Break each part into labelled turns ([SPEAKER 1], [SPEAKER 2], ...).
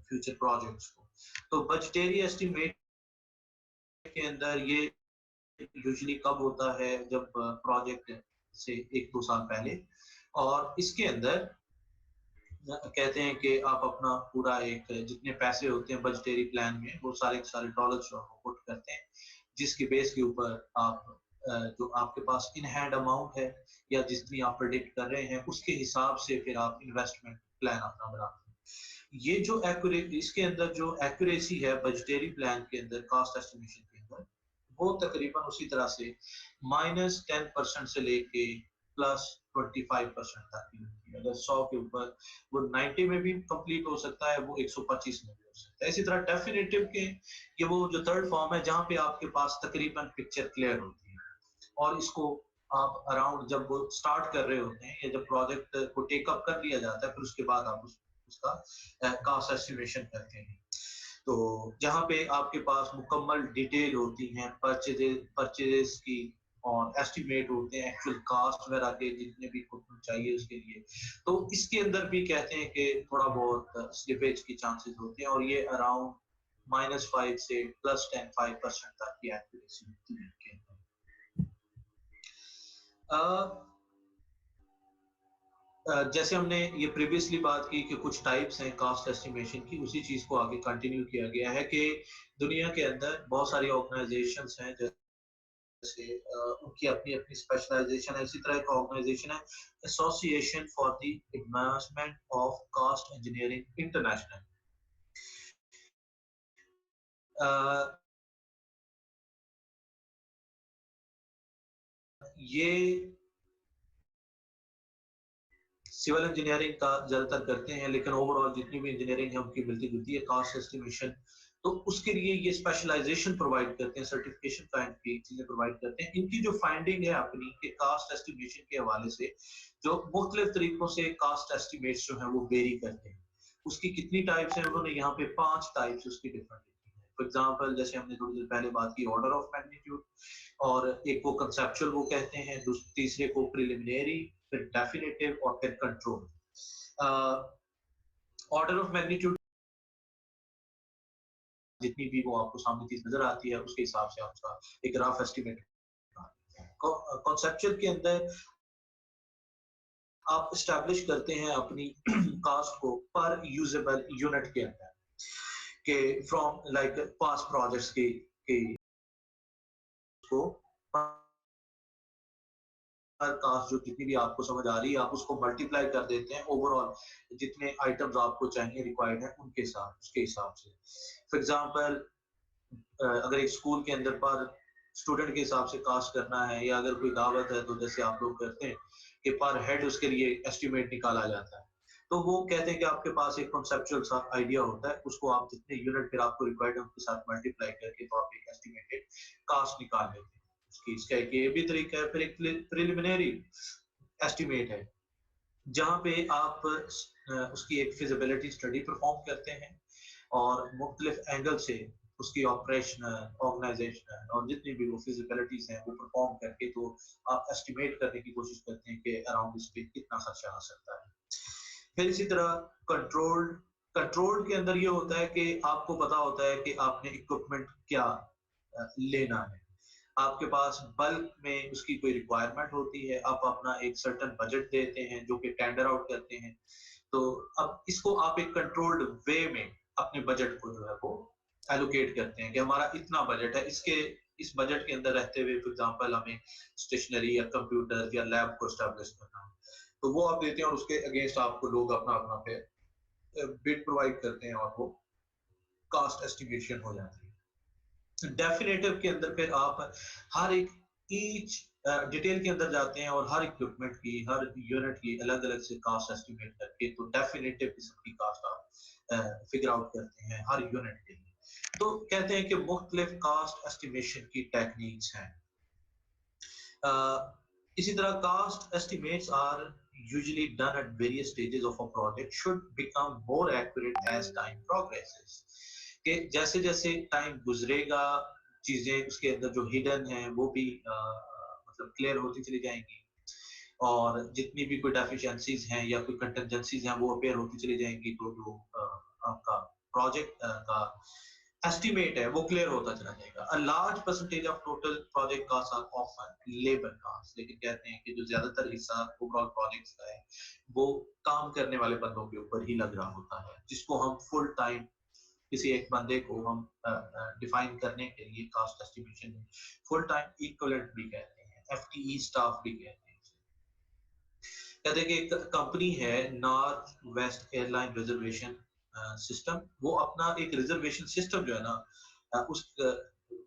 [SPEAKER 1] Future projects को। तो बजटेरी estimate के अंदर ये यूजुअली कब होता है, जब प्रोजेक्ट से 1-2 साल पहले, और इसके अंदर कहते हैं कि आप अपना पूरा एक जितने पैसे होते हैं बजटेरी प्लान में वो सारे के सारे डॉलर्स पुट करते हैं, जिसके बेस के ऊपर आप जो आपके पास इन हैंड अमाउंट है या जितनी आप प्रेडिक्ट कर रहे हैं उसके हिसाब से फिर आप इन्वेस्टमेंट प्लान अपना बनाते हैं। ये जो एक्यूरेट इसके अंदर जो एक्यूरेसी है बजटेरी प्लान के अंदर कास्ट एस्टिमेशन के अंदर, वो तकरीबन उसी तरह से -10% से लेके +25% तक की होती है। अगर 100 के ऊपर वो 90 में भी कंप्लीट हो सकता है, वो 125 में भी हो सकता है। इसी तरह डेफिनेटिव के ये वो जो थर्ड फॉर्म है जहाँ पे आपके पास तकरीबन पिक्चर क्लियर होती है, और इसको आप अराउंड जब वो स्टार्ट कर रहे होते हैं या जब प्रोजेक्ट को टेक अप कर लिया जाता है, फिर उसके बाद आप उसका कॉस्ट एस्टिमेशन करते हैं। तो जहाँ पे आपके पास मुकम्मल डिटेल होती हैं परचेजेस की, और एस्टिमेट होते हैं एक्चुअल कास्ट वगैरह के जितने भी इक्विपमेंट चाहिए उसके लिए। तो इसके अंदर भी कहते हैं कि थोड़ा बहुत स्लिपेज की चांसेस होते हैं, और ये अराउंड -5 से +10 5% तक की एक्यूरेसी होती है इनके अंदर। जैसे हमने ये प्रीवियसली बात की कि कुछ टाइप्स हैं कास्ट एस्टिमेशन की, उसी चीज को आगे कंटिन्यू किया गया है कि दुनिया के अंदर बहुत सारी ऑर्गेनाइजेशंस हैं, जैसे उनकी अपनी अपनी स्पेशलाइजेशन है। इसी तरह एक ऑर्गेनाइजेशन है association for the advancement of cost engineering international. ये सिविल इंजीनियरिंग का ज्यादातर करते हैं, लेकिन ओवरऑल जितनी भी इंजीनियरिंग है उनकी मिलती जुलती है कास्ट एस्टिमेशन। तो उसके लिए ये स्पेशलाइजेशन प्रोवाइड करते हैं, सर्टिफिकेशन काइंड की चीजें प्रोवाइड करते हैं। इनकी जो फाइंडिंग है अपनी कि कास्ट एस्टिमेशन के हवाले से जो मुख्तलिफ तरीकों से कास्ट एस्टिमेट्स जो हैं वो वेरी करते हैं। उसकी कितनी टाइप्स हैं, उन्होंने यहाँ पे 5 टाइप्स उसकी डिफरेंट लिखी है। फॉर एग्जाम्पल जैसे हमने थोड़ी देर पहले बात की ऑर्डर ऑफ मैग्नीट्यूड, और एक को कंसेप्चुअल वो कहते हैं, तीसरे को प्रिलिमिनरी, फिर डेफिनेटिव और फिर कंट्रोल। ऑर्डर ऑफ मैग्नीट्यूड जितनी भी वो आपको सामने चीज नजर आती है उसके हिसाब से आप उसका एक रफ एस्टिमेट। कॉन्सेप्चुअल के अंदर आप स्टैब्लिश करते हैं अपनी कास्ट को पर यूजेबल यूनिट के अंदर, के फ्रॉम लाइक पास्ट प्रोजेक्ट्स के को हर कास्ट जो जितनी भी आपको समझ आ रही है आप उसको मल्टीप्लाई कर देते हैं ओवरऑल जितने आइटम्स आपको चाहिए रिक्वायर्ड है उनके साथ उसके हिसाब से। फॉर एग्जांपल अगर एक स्कूल के अंदर पर स्टूडेंट के हिसाब से कास्ट करना है, या अगर कोई दावत है तो जैसे आप लोग करते हैं कि पर हेड उसके लिए एस्टिमेट निकाला जाता है, तो वो कहते हैं कि आपके पास एक कॉन्सेप्चुअल सा आइडिया होता है, उसको आप जितने यूनिट फिर आपको रिक्वायर्ड है उनके साथ मल्टीप्लाई करके तो आप एक एस्टिमेटेड कास्ट निकाल लेते हैं। उसकी इसका एक ये भी तरीका है। फिर एक प्रिलिमिनरी एस्टिमेट है जहाँ पे आप उसकी एक फिजिबिलिटी स्टडी परफॉर्म करते हैं, और मुख्तलिफ एंगल से उसकी ऑपरेशनल, ऑर्गेनाइजेशनल और जितनी भी वो फिजिबिलिटीज हैं वो परफॉर्म करके तो आप एस्टिमेट करने की कोशिश करते हैं कि अराउंड इस पे कितना खर्चा आ सकता है। फिर इसी तरह कंट्रोल्ड कंट्रोल्ड के अंदर ये होता है कि आपको पता होता है कि आपने इक्विपमेंट क्या लेना है, आपके पास बल्क में उसकी कोई रिक्वायरमेंट होती है, आप अपना एक सर्टेन बजट देते हैं जो कि टेंडर आउट करते हैं। तो अब इसको आप एक कंट्रोल्ड वे में अपने बजट को जो है वो एलोकेट करते हैं कि हमारा इतना बजट है, इसके इस बजट के अंदर रहते हुए फॉर एग्जांपल हमें स्टेशनरी या कंप्यूटर या लैब को एस्टैब्लिश करना है, तो वो आप देते हैं और उसके अगेंस्ट आपको लोग अपना अपना पे बिड प्रोवाइड करते हैं और वो कास्ट एस्टिमेशन हो जाती है। डेफिनेटिव के अंदर फिर आप हर एक ईच डिटेल के अंदर जाते हैं और हर इक्विपमेंट की हर यूनिट की अलग अलग से कास्ट एस्टिमेट करके तो डेफिनेटिव किस्म की कास्ट आप फिगर आउट करते हैं हर यूनिट के लिए। तो कहते हैं कि मुख्तलिफ कास्ट एस्टिमेशन की टेक्निक्स हैं। इसी तरह cost estimates are usually done at various stages of a project should become more accurate as time progresses। कि जैसे जैसे टाइम गुजरेगा चीजें उसके अंदर जो हिडन है वो भी मतलब क्लियर होती चली जाएंगी, और जितनी भी कोई डेफिशिएंसीज हैं या कोई कंटिजेंसीज हैं वो अपेयर होती चली जाएंगी, तो जो आपका प्रोजेक्ट का एस्टिमेट है वो क्लियर होता चला जाएगा। A large percentage of total project cost are often labour cost, लेकिन कहते हैं कि जो ज्यादातर हिस्सा ओवरऑल प्रोजेक्ट्स का है वो काम करने वाले बंदों के ऊपर ही लग रहा होता है, जिसको हम फुल टाइम किसी एक बंदे को हम डिफाइन करने के लिए कास्ट एस्टिमेशन में फुल टाइम इक्विवेलेंट भी कहते हैं, एफटीई स्टाफ भी कहते हैं। कहते हैं कि एक कंपनी है north west airline reservation system, वो अपना एक रिजर्वेशन सिस्टम जो है ना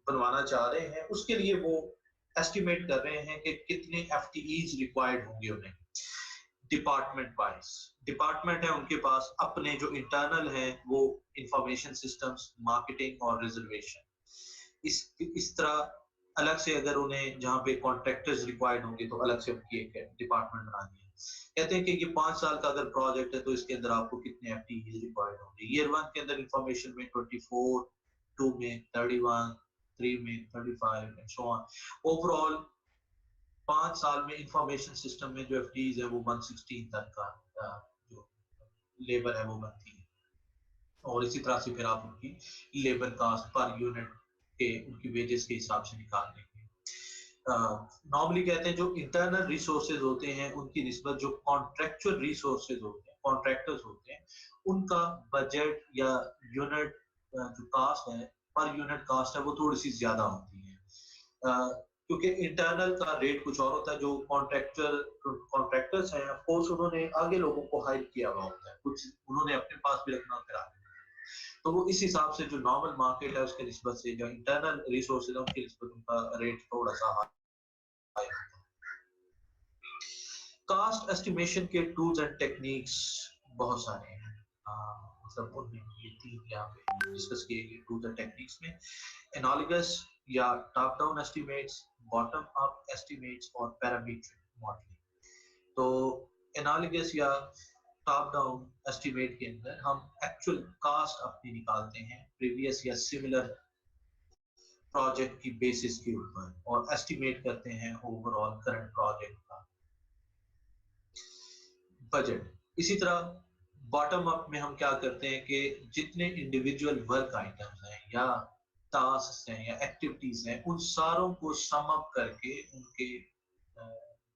[SPEAKER 1] बनवाना चाह रहे हैं। उसके लिए वो एस्टिमेट कर रहे हैं कि कितने एफटीईज रिक्वायर्ड होंगे उन्हें डिपार्टमेंट वाइज। डिपार्टमेंट है उनके पास अपने जो इंटरनल है वो इंफॉर्मेशन सिस्टम्स, मार्केटिंग और रिजर्वेशन। इस तरह अलग से अगर उन्हें जहाँ पे कॉन्ट्रैक्टर्स रिक्वायर्ड होंगे तो अलग से उनकी एक डिपार्टमेंट बनानी है। कहते हैं कि ये 5 साल का अगर प्रोजेक्ट है तो इसके अंदर आपको कितने एफटीई रिक्वायर्ड होंगे। ईयर 1 के अंदर इंफॉर्मेशन में 24, 2 में 31, 3 में 35 एंड सो ऑन। ओवरऑल 5 साल में इंफॉर्मेशन सिस्टम में जो एफटीईज है वो 116 तक का जो लेबर है वो बनती है। और इसी तरह से फिर आप उनकी लेबर कास्ट पर यूनिट के उनकी वेजेस के हिसाब से निकाल लेंगे। नॉर्मली कहते हैं जो इंटरनल रिसोर्सेज होते हैं उनकी निस्बत जो कॉन्ट्रेक्चुअल रिसोर्सेज होते हैं, कॉन्ट्रैक्टर्स होते हैं, उनका बजट या यूनिट जो कास्ट है, पर यूनिट कास्ट है वो थोड़ी सी ज्यादा होती है। क्योंकि इंटरनल का रेट कुछ और होता है, जो कॉन्ट्रैक्टर्स हैं ऑफ कोर्स उन्होंने आगे लोगों को हायर किया हुआ होता है, कुछ उन्होंने अपने पास भी रखना होता है, तो वो इस हिसाब से जो नॉर्मल मार्केट है उसके निस्बत से जो इंटरनल रिसोर्सेज है उनकी निस्बत उनका रेट थोड़ा सा हाई होता है। कास्ट एस्टिमेशन के टूल्स एंड टेक्निक्स बहुत सारे हैं, मतलब उनमें ये 3 यहाँ पे डिस्कस किए गए टूल्स एंड टेक्निक्स में एनालिगस या top down estimates, bottom up estimates और पैरामीट्रिक मॉडलिंग। तो एनालिगस या टॉप डाउन एस्टिमेट के अंदर हम एक्चुअल कास्ट अपनी निकालते हैं प्रीवियस या सिमिलर प्रोजेक्ट की बेसिस के ऊपर और एस्टिमेट करते हैं ओवरऑल करंट प्रोजेक्ट का बजट। इसी तरह बॉटम अप में हम क्या करते हैं कि जितने इंडिविजुअल वर्क आइटम्स हैं या टास्क हैं या एक्टिविटीज हैं उन सारों को सम अप करके उनके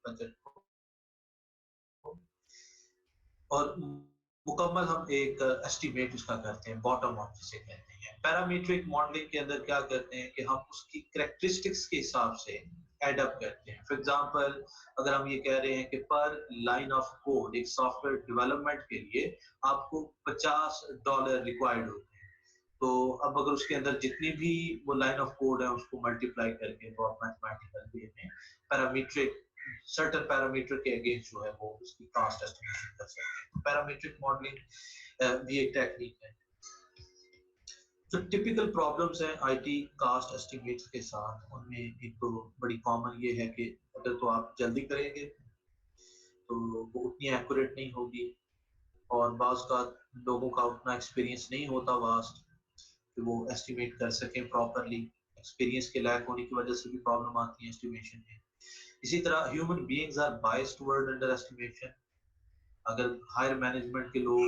[SPEAKER 1] बजट को और मुकम्मल हम एक एस्टिमेट उसका करते हैं, बॉटम अप जिसे कहते हैं। पैरामीट्रिक मॉडलिंग के अंदर क्या करते हैं कि हम उसकी कैरेक्टरिस्टिक्स के हिसाब से एड अप करते हैं। फॉर एग्जांपल अगर हम ये कह रहे हैं कि पर लाइन ऑफ कोड एक सॉफ्टवेयर डेवलपमेंट के लिए आपको $50 रिक्वायर्ड होते हैं, तो अब अगर उसके अंदर जितनी भी वो लाइन ऑफ कोड है उसको मल्टीप्लाई करके तो आप मैथमेटिकल वे में पैरामीट्रिक सर्टेन पैरामीटर के अगेंस्ट जो है वो उसकी कास्ट एस्टिमेशन कर सकते हैं। पैरामीट्रिक मॉडलिंग भी एक टेक्निक है। जो टिपिकल प्रॉब्लम्स हैं आईटी कास्ट एस्टिमेट्स के साथ, उनमें एक तो बड़ी कॉमन ये है कि अगर तो आप जल्दी करेंगे तो वो उतनी एक्यूरेट नहीं होगी और बाज़ का लोगों का उतना एक्सपीरियंस नहीं होता वास्ट कि वो एस्टिमेट कर सकें प्रॉपरली। एक्सपीरियंस के लैक होने की वजह से भी प्रॉब्लम आती है एस्टिमेशन में। इसी तरह human beings are biased toward underestimation. अगर हायर मैनेजमेंट के लोग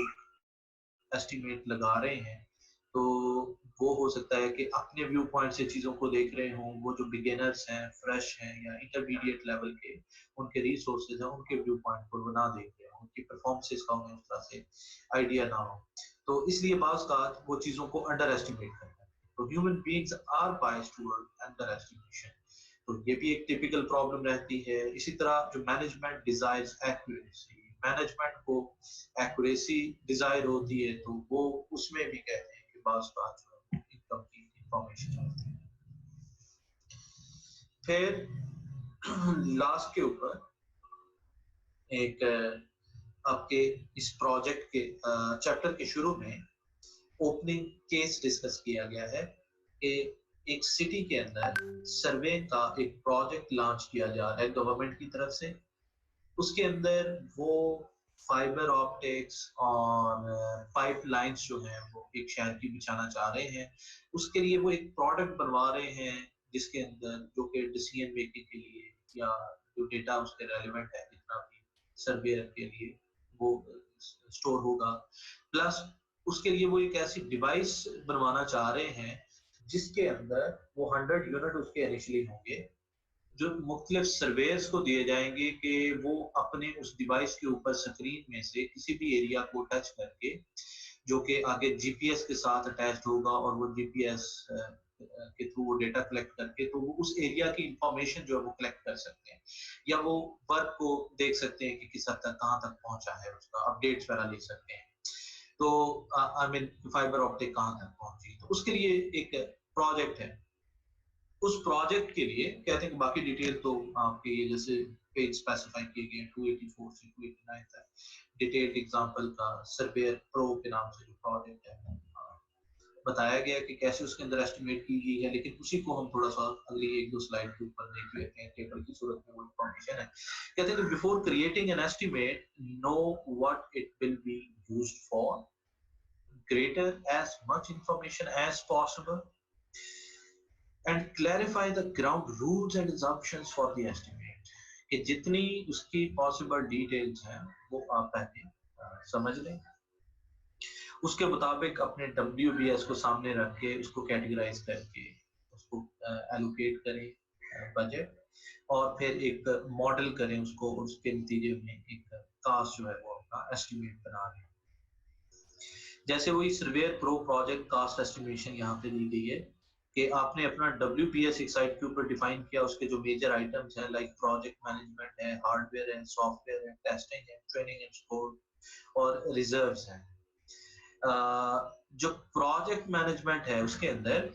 [SPEAKER 1] एस्टिमेट लगा रहे हैं तो वो हो सकता है कि अपने व्यू पॉइंट से चीज़ों को देख रहे हों, वो जो बिगिनर्स हैं, फ्रेश हैं या इंटरमीडिएट लेवल के उनके रिसोर्सेज हैं उनके व्यू पॉइंट को वो ना देख रहे हों, उनकी परफॉर्मेंसेस का उन्हें उस तरह से आइडिया ना हो, तो इसलिए बाज़ का वो चीज़ों को अंडर एस्टिमेट करते हैं। तो human beings are biased toward underestimation, तो ये भी एक टिपिकल प्रॉब्लम रहती है। इसी तरह जो मैनेजमेंट डिजायर्स एक्यूरेसी, मैनेजमेंट को एक्यूरेसी डिजायर होती है तो वो उसमें भी कहते हैं कि बाज़ बात जो है इनकम्प्लीट इंफॉर्मेशन होती है। फिर लास्ट के ऊपर एक आपके इस प्रोजेक्ट के चैप्टर के शुरू में ओपनिंग केस डिस्कस किया गया है कि एक सिटी के अंदर सर्वे का एक प्रोजेक्ट लॉन्च किया जा रहा है गवर्नमेंट की तरफ से। उसके अंदर वो फाइबर ऑप्टिक्स और पाइपलाइंस जो हैं वो एक शहर की बिछाना चाह रहे हैं। उसके लिए वो एक प्रोडक्ट बनवा रहे हैं जिसके अंदर जो कि डिसीजन मेकिंग के लिए या जो डेटा उसके रेलेवेंट है जितना भी सर्वेयर के लिए वो स्टोर होगा, प्लस उसके लिए वो एक ऐसी डिवाइस बनवाना चाह रहे हैं जिसके अंदर वो 100 यूनिट उसके इनिशियली होंगे, जो मुख्तलिफ सर्वेयर्स को दिए जाएंगे कि वो अपने उस डिवाइस के ऊपर स्क्रीन में से किसी भी एरिया को टच करके, जो कि आगे जीपीएस के साथ अटैच्ड होगा, और वो जीपीएस के थ्रू वो डेटा कलेक्ट करके तो वो उस एरिया की इंफॉर्मेशन जो है वो कलेक्ट कर सकते हैं, या वो वर्क को देख सकते हैं कि किस हद तक कहाँ तक पहुंचा है, उसका अपडेट्स वगैरह ले सकते हैं। तो आई मीन फाइबर ऑप्टिक कहाँ तक पहुंची, तो उसके लिए एक प्रोजेक्ट है। उस प्रोजेक्ट के लिए कहते हैं कि बाकी डिटेल तो आपके ये जैसे पेज स्पेसिफाई किए गए 284 से 289 तक, डिटेल्ड एग्जांपल का सर्वेयर प्रो के नाम से जो प्रोजेक्ट है बताया गया कि कैसे उसके अंदर एस्टिमेट की गई है, लेकिन उसी को हम थोड़ा सा अगली एक दो स्लाइड के ऊपर देख लेते हैं, टेबल की सूरत में वो इंफॉर्मेशन है। कहते हैं कि before creating an estimate, know what it will be used for, greater as much information as possible, and clarify the ground rules and assumptions for the estimate, कि जितनी उसकी पॉसिबल डिटेल्स हैं वो आप पहले समझ लें, उसके मुताबिक अपने WBS को सामने रख के उसको कैटेगराइज करके उसको एलोकेट करें बजट, और फिर एक मॉडल करें उसको, उसके नतीजे में एक कास्ट जो है वो अपना एस्टिमेट बना लें। जैसे वही surveyor pro project cost estimation यहाँ पे दी गई है कि आपने अपना WPS एक साइट के ऊपर डिफाइन किया, उसके जो मेजर आइटम्स हैं लाइक प्रोजेक्ट मैनेजमेंट है, हार्डवेयर है, सॉफ्टवेयर है, टेस्टिंग है, ट्रेनिंग एंड सपोर्ट और रिजर्व्स हैं। जो प्रोजेक्ट मैनेजमेंट है उसके अंदर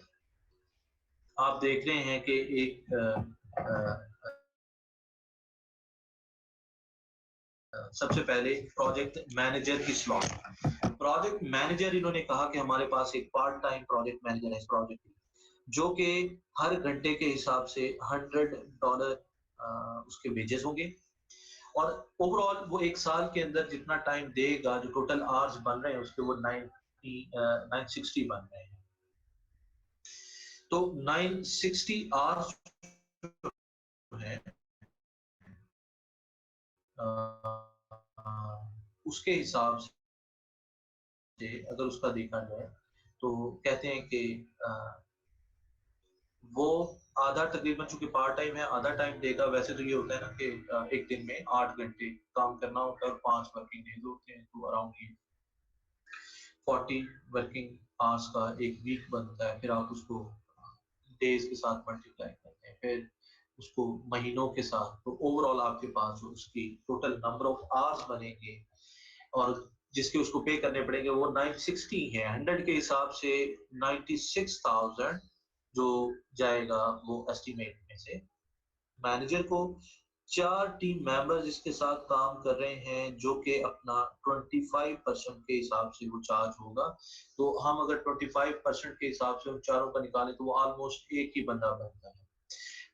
[SPEAKER 1] आप देख रहे हैं कि एक सबसे पहले प्रोजेक्ट मैनेजर की स्लॉट, प्रोजेक्ट मैनेजर इन्होंने कहा कि हमारे पास एक पार्ट टाइम प्रोजेक्ट मैनेजर है इस प्रोजेक्ट, जो कि हर घंटे के हिसाब से $100 उसके वेजेस होंगे, और ओवरऑल वो एक साल के अंदर जितना टाइम देगा, जो टोटल आवर्स बन रहे हैं उसके वो 960 बन रहे हैं। तो 960 आवर्स है उसके हिसाब से अगर उसका देखा जाए तो कहते हैं कि वो आधा तकरीबन, चूंकि पार्ट टाइम है, आधा टाइम देगा। वैसे तो ये होता है ना कि एक दिन में 8 घंटे काम करना होता है और 5 वर्किंग डेज होते हैं, तो अराउंड 40 वर्किंग आवर्स का एक वीक बनता है। फिर आप उसको डेज के साथ मल्टीप्लाई करते हैं, फिर उसको महीनों के साथ, तो ओवरऑल आपके पास उसकी टोटल नंबर ऑफ आवर्स बनेंगे, और जिसके उसको पे करने पड़ेंगे वो 960 है। 100 के हिसाब से 96,000 जो जाएगा वो एस्टिमेट में से मैनेजर को। 4 टीम मेंबर्स इसके साथ काम कर रहे हैं, जो कि अपना 25% के हिसाब से वो चार्ज होगा। तो हम अगर 25% के हिसाब से उन चारों का निकालें तो वो ऑलमोस्ट एक ही बंदा बनता है।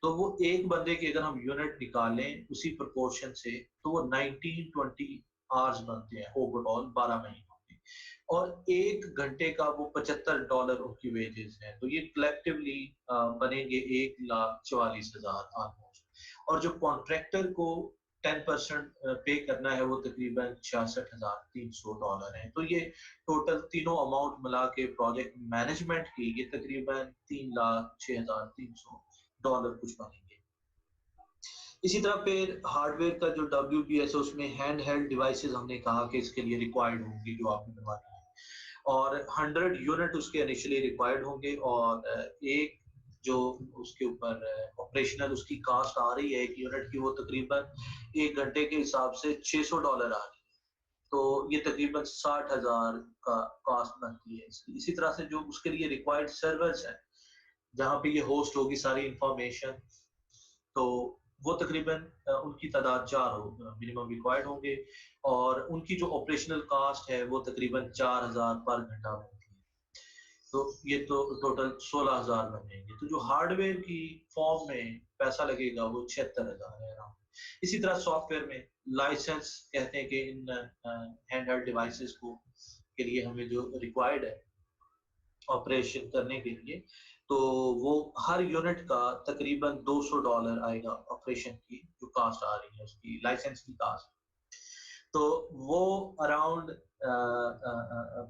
[SPEAKER 1] तो वो एक बंदे की अगर हम यूनिट निकालें उसी प्रोपोर्शन से, तो वो 1920 आवर्स बनते हैं ओवरऑल 12 महीनों के, और एक घंटे का वो $75 उनकी वेजेस हैं। तो ये कलेक्टिवली बनेंगे 1,44,000 ऑलमोस्ट। और जो कॉन्ट्रैक्टर को 10% पे करना है वो तकरीबन $66,300 है। तो ये टोटल तीनों अमाउंट मिला के प्रोजेक्ट मैनेजमेंट की ये तकरीबन $3,06,300 कुछ बनेंगे। इसी तरह फिर हार्डवेयर का जो WPS है उसमें हैंड हेल्ड डिवाइसेस हमने कहा कि इसके लिए रिक्वायर्ड होंगी जो आपने बनवानी है, और 100 यूनिट उसके इनिशियली रिक्वायर्ड होंगे, और एक जो उसके ऊपर ऑपरेशनल उसकी कास्ट आ रही है एक यूनिट की, वो तकरीबन एक घंटे के हिसाब से $600 आ रही है। तो ये तकरीबन 60,000 का कास्ट बनती है इसकी। इसी तरह से जो उसके लिए रिक्वायर्ड सर्वर्स है जहाँ पे ये होस्ट होगी सारी इंफॉर्मेशन, तो वो तकरीबन उनकी तादाद 4 मिनिमम रिक्वायर्ड होंगे, और उनकी जो ऑपरेशनल कास्ट है वो तकरीबन 4,000 पर घंटा बनती है। तो ये तो टोटल 16,000 बनेंगे। तो जो हार्डवेयर की फॉर्म में पैसा लगेगा वो 76,000 है अराउंड। इसी तरह सॉफ्टवेयर में लाइसेंस कहते हैं कि इन हैंड हेल्ड डिवाइसेस को के लिए हमें जो रिक्वायर्ड है ऑपरेशन करने के लिए, तो वो हर यूनिट का तकरीबन $200 आएगा ऑपरेशन की जो कास्ट आ रही है उसकी लाइसेंस की कास्ट। तो वो अराउंड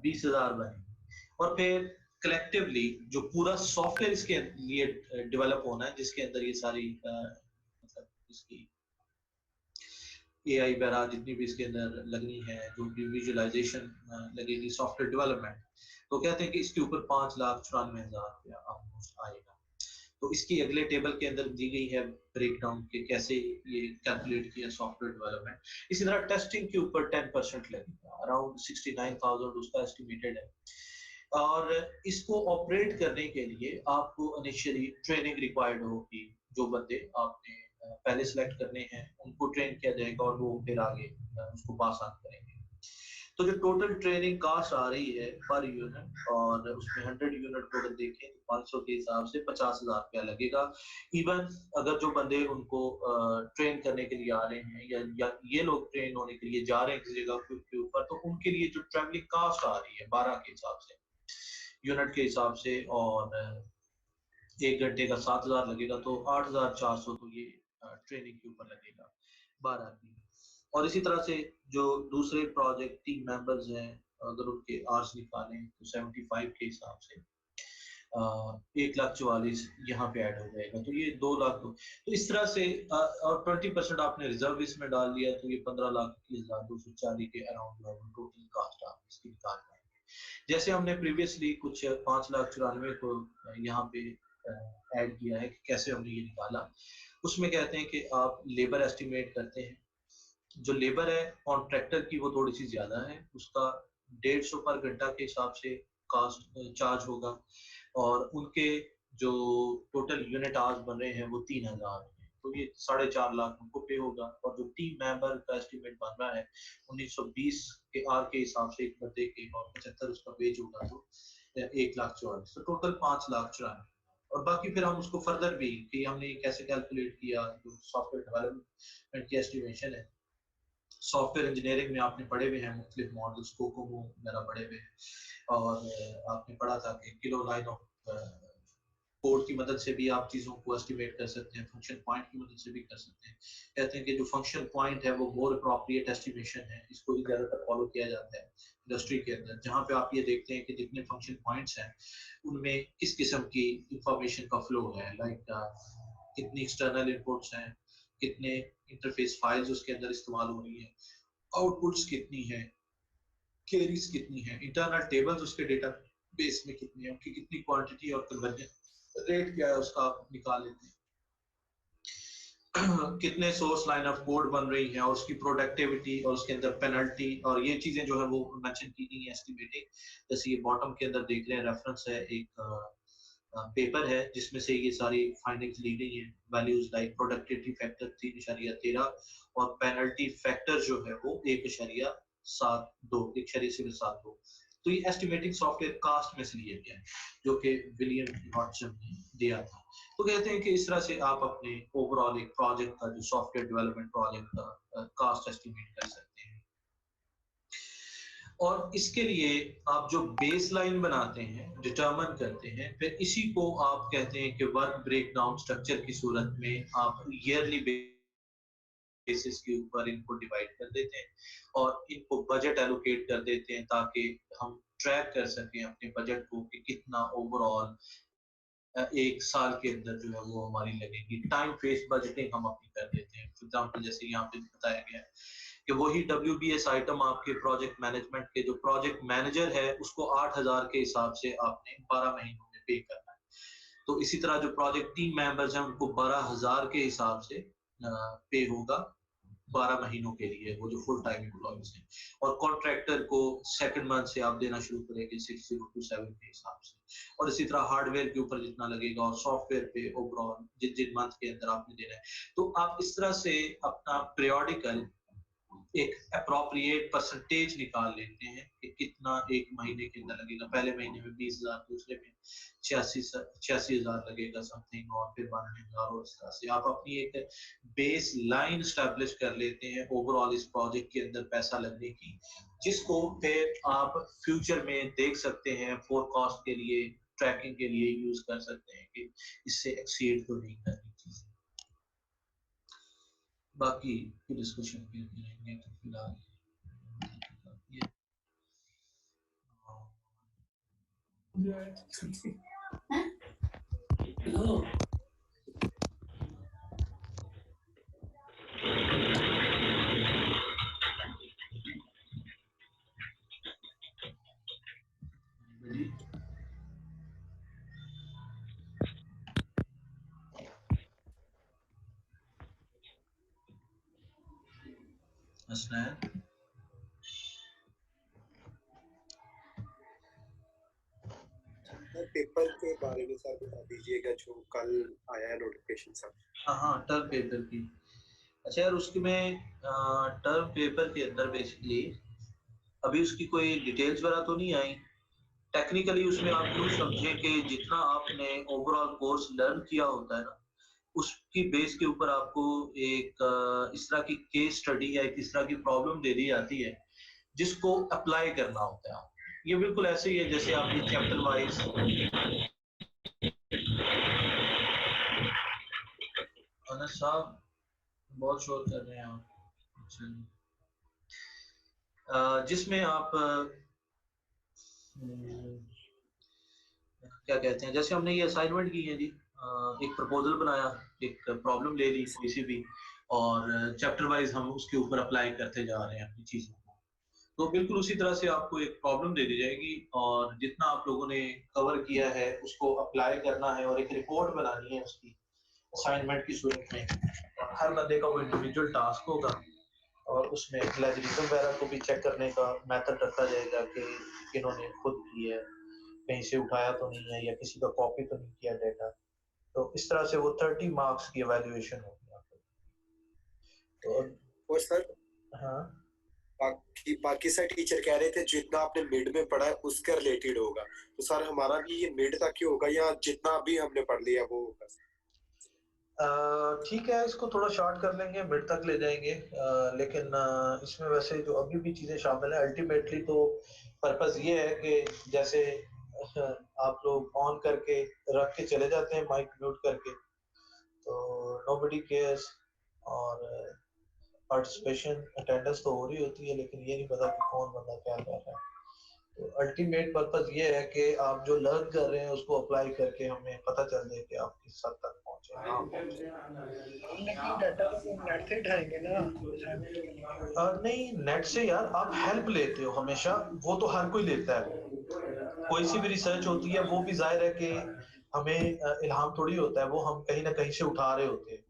[SPEAKER 1] 20,000 बने। और फिर कलेक्टिवली जो पूरा सॉफ्टवेयर इसके लिए डेवलप होना है, जिसके अंदर ये सारी मतलब इसकी एआई वगैरह जितनी भी इसके अंदर लगनी है, जो भी विजुअलाइजेशन लगेगी, सॉफ्टवेयर डेवलपमेंट, तो कहते हैं कि इसके ऊपर 5,94,000 रुपया ऑलमोस्ट आएगा। तो इसकी अगले टेबल के अंदर दी गई है ब्रेकडाउन के कैसे ये कैलकुलेट किया सॉफ्टवेयर डेवलपमेंट। इसी तरह टेस्टिंग के ऊपर 10% लगेगा, अराउंड 69,000 उसका एस्टिमेटेड है। और इसको ऑपरेट करने के लिए आपको इनिशियली ट्रेनिंग रिक्वायर्ड होगी। जो बंदे आपने पहले सेलेक्ट करने हैं उनको ट्रेन किया जाएगा और वो फिर आगे उसको पास ऑन करेंगे। तो जो टोटल ट्रेनिंग कास्ट आ रही है पर यूनिट, और उसमें 100 यूनिट को अगर देखें तो 500 के हिसाब से 50,000 रुपया लगेगा। इवन अगर जो बंदे उनको ट्रेन करने के लिए आ रहे हैं या ये लोग ट्रेन होने के लिए जा रहे हैं किसी जगह के ऊपर, तो उनके लिए जो ट्रैवलिंग कास्ट आ रही है 12 के हिसाब से, यूनिट के हिसाब से, और 1 घंटे का 7,000 लगेगा, तो 8,400 तो ये ट्रेनिंग के ऊपर लगेगा 12 की। और इसी तरह से जो दूसरे प्रोजेक्ट टीम मेंबर्स हैं, अगर उनके आवर्स निकालें तो 75 के हिसाब से 1,44,000 यहाँ पे ऐड हो जाएगा, तो ये 2 लाख। तो इस तरह से और 20% आपने रिजर्व इसमें डाल दिया, तो ये 15,21,240 के अराउंड टोटल कास्ट आप इसकी निकाल पाएंगे। जैसे हमने प्रीवियसली कुछ 5,94,000 को यहाँ पे ऐड किया है कि कैसे हमने ये निकाला, उसमें कहते हैं कि आप लेबर एस्टिमेट करते हैं। जो लेबर है कॉन्ट्रैक्टर की वो थोड़ी सी ज्यादा है, उसका 150 पर घंटा के हिसाब से कास्ट चार्ज होगा, और उनके जो टोटल यूनिट आवर्स बन रहे हैं वो 3,000 हैं, तो ये 4.5 लाख उनको पे होगा। और जो टीम मेंबर का एस्टिमेट बन रहा है 1920 के आर के हिसाब से एक बंदे के, और 75 उसका वेज होगा, तो 1,44,000, तो टोटल 5,94,000। और बाकी फिर हम उसको फर्दर भी कि हमने कैसे कैलकुलेट किया, जो सॉफ्टवेयर डेवलपमेंट की एस्टिमेशन है, सॉफ्टवेयर इंजीनियरिंग में आपने पढ़े हुए हैं मुख्तलिफ मॉडल्स, कोकोमो वगैरह पढ़े हुए हैं, और आपने पढ़ा था कि किलो लाइन ऑफ कोड की मदद से भी आप चीज़ों को एस्टिमेट कर सकते हैं, फंक्शन पॉइंट की मदद से भी कर सकते हैं। कहते हैं कि जो फंक्शन पॉइंट है वो मोर अप्रोप्रिएट एस्टिमेशन है, इसको ही ज़्यादातर फॉलो किया जाता है इंडस्ट्री के अंदर, जहाँ पे आप ये देखते हैं कि जितने फंक्शन पॉइंट्स हैं उनमें किस किस्म की इंफॉर्मेशन का फ्लो है, लाइक कितनी एक्सटर्नल इनपुट्स हैं, कितने इंटरफेस फाइल्स उसके अंदर इस्तेमाल हो रही है, आउटपुट्स कितनी है, क्वेरीज कितनी है, इंटरनल टेबल्स उसके डेटा बेस में कितनी है, उनकी कितनी क्वांटिटी और कन्वर्जन रेट क्या है उसका आप निकाल लेते हैं। कितने सोर्स लाइन ऑफ कोड बन रही है और उसकी प्रोडक्टिविटी और उसके अंदर पेनल्टी, और ये चीजें जो है वो मेंशन की गई है एस्टिमेटिंग। जैसे ये बॉटम के अंदर देख रहे हैं, रेफरेंस है, एक पेपर है जिसमें से ये सारी फाइंडिंग्स ली गई हैं। वैल्यूज लाइक प्रोडक्टिविटी फैक्टर 3.13 और पेनल्टी फैक्टर जो है वो 1.72, 1.72। तो ये एस्टिमेटिंग सॉफ्टवेयर कास्ट में से लिया गया है, जो कि विलियम हॉटसन ने दिया था। तो कहते हैं कि इस तरह से आप अपने ओवरऑल एक प्रोजेक्ट का, जो सॉफ्टवेयर डेवलपमेंट प्रोजेक्ट का कास्ट एस्टिमेट कर सकते हैं। और इसके लिए आप जो बेस लाइन बनाते हैं, डिटरमन करते हैं, फिर इसी को आप कहते हैं कि वर्क ब्रेकडाउन स्ट्रक्चर की सूरत में आप ईयरली बेसिस के ऊपर इनको डिवाइड कर देते हैं और इनको बजट एलोकेट कर देते हैं, ताकि हम ट्रैक कर सकें अपने बजट को कि कितना ओवरऑल एक साल के अंदर जो है वो हमारी लगेगी। टाइम फेस बजटिंग हम अपनी कर देते हैं। फॉर एग्जाम्पल जैसे यहाँ पे बताया गया है कि वही WBS आइटम आपके प्रोजेक्ट मैनेजमेंट के जो प्रोजेक्ट मैनेजर है उसको 8,000 के हिसाब से आपने 12 महीनों में पे करना है। तो इसी तरह जो प्रोजेक्ट टीम मेंबर्स हैं उनको 12,000 के हिसाब से पे होगा 12 महीनों के लिए, वो जो फुल टाइम एम्प्लॉइज हैं। और कॉन्ट्रैक्टर को सेकंड मंथ से आप देना शुरू करेंगे 6027 के हिसाब से। और इसी तरह हार्डवेयर के ऊपर जितना लगेगा और सॉफ्टवेयर पे ओवरऑल जिन जिन मंथ के अंदर आपने देना है। तो आप इस तरह से अपना पीरियोडिकल एक अप्रोप्रिएट परसेंटेज निकाल लेते हैं कि कितना एक महीने के अंदर लगेगा। पहले महीने में 20,000, दूसरे में 86,000 लगेगा समथिंग, और फिर 12,000, और इस तरह से आप अपनी एक बेस लाइन स्टैब्लिश कर लेते हैं ओवरऑल इस प्रोजेक्ट के अंदर पैसा लगने की, जिसको फिर आप फ्यूचर में देख सकते हैं, फोरकास्ट के लिए, ट्रैकिंग के लिए यूज कर सकते हैं कि इससे एक्सीड तो नहीं करनी चीजें। बाकी फिर डिस्कशन फिर करेंगे, तो फिलहाल
[SPEAKER 2] हेलो।
[SPEAKER 1] जी हसनैन
[SPEAKER 3] सर पेपर के बारे में सर बता दीजिएगा जो कल आया है नोटिफिकेशन सर।
[SPEAKER 1] हाँ टर्म पेपर की। अच्छा यार उसके में टर्म पेपर के अंदर बेसिकली अभी उसकी कोई डिटेल्स वगैरह तो नहीं आई। टेक्निकली उसमें आप यूँ समझिए कि जितना आपने ओवरऑल कोर्स लर्न किया होता है ना, उसकी बेस के ऊपर आपको एक इस तरह की केस स्टडी या एक इस तरह की प्रॉब्लम दे दी जाती है, जिसको अप्लाई करना होता है। ये बिल्कुल ऐसे ही है जैसे आपकी चैप्टर वाइज़ अनस साहब बहुत शोर कर रहे हैं आप। अच्छा। जिसमें आप क्या कहते हैं जैसे हमने ये असाइनमेंट की है जी, एक प्रपोजल बनाया, एक प्रॉब्लम ले ली कोई सी भी, और चैप्टर वाइज हम उसके ऊपर अप्लाई करते जा रहे हैं अपनी चीज़ों को। तो बिल्कुल उसी तरह से आपको एक प्रॉब्लम दे दी जाएगी और जितना आप लोगों ने कवर किया है उसको अप्लाई करना है और एक रिपोर्ट बनानी है उसकी असाइनमेंट की सूरत में। और हर बंदे का वो इंडिविजुअल टास्क होगा और उसमें प्लेजरिज्म वगैरह को भी चेक करने का मेथड रखा जाएगा कि किन्होंने खुद की है, कहीं से उठाया तो नहीं है या किसी का कॉपी तो नहीं किया डेटा। तो इस तरह से वो 30 मार्क्स की इवैल्यूएशन होगी आपको। तो
[SPEAKER 3] और सर
[SPEAKER 1] हाँ
[SPEAKER 3] बाकी सर टीचर कह रहे थे जितना आपने मिड में पढ़ा है उसके रिलेटेड होगा, तो सर हमारा भी ये मिड तक ही होगा या जितना अभी हमने पढ़ लिया वो होगा?
[SPEAKER 1] ठीक है, इसको थोड़ा शॉर्ट कर लेंगे, मिड तक ले जाएंगे। लेकिन इसमें वैसे जो अभी भी चीज़ें शामिल है अल्टीमेटली तो पर्पस ये है कि जैसे आप लोग ऑन करके रख के चले जाते हैं माइक म्यूट करके, तो नोबडी केयर्स और पार्टिसिपेशन अटेंडेंस तो हो रही होती है लेकिन ये नहीं पता कि कौन बंदा क्या कर रहा है। तो अल्टीमेट पर्पस ये है कि आप जो लर्न कर रहे हैं उसको अप्लाई करके हमें पता चल जाए कि आप किस हद तक पहुंचे कहाँ पहुंचे।
[SPEAKER 4] लेकिन डाटा तो फिर नेट से उठाएंगे ना असाइनमेंट के लिए।
[SPEAKER 1] नहीं नेट से यार आप हेल्प लेते हो हमेशा, वो तो हर कोई लेता है। कोई सी भी रिसर्च होती है वो भी जाहिर है कि हमें इल्हाम थोड़ी होता है, वो हम कहीं ना कहीं से उठा रहे होते हैं,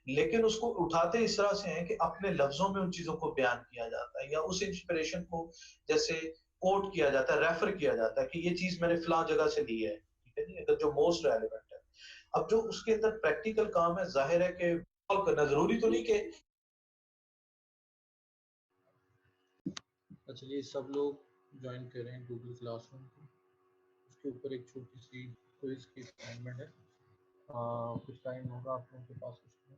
[SPEAKER 1] लेकिन उसको उठाते इस तरह से हैं कि अपने लफ्जों में उन चीजों को बयान किया जाता है या उस इंस्पिरेशन को जैसे कोट किया जाता है, रेफर किया जाता है कि ये चीज मैंने फलां जगह से ली है, ठीक है जी, अगर जो मोस्ट रेलिवेंट है। अब जो उसके अंदर प्रैक्टिकल काम है जाहिर है कि करना जरूरी तो नहीं कि अच्छा ये सब लोग ज्वाइन करें गूगल क्लासरूम को। उसके ऊपर एक छोटी सी क्विज की असाइनमेंट है। कुछ टाइम होगा आप लोगों के पास उसमें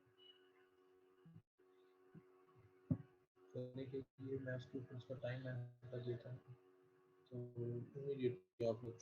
[SPEAKER 1] करने के लिए, मैं उसके ऊपर उसका टाइम मैं कर देता हूँ। तो इमीडिएटली आप लोग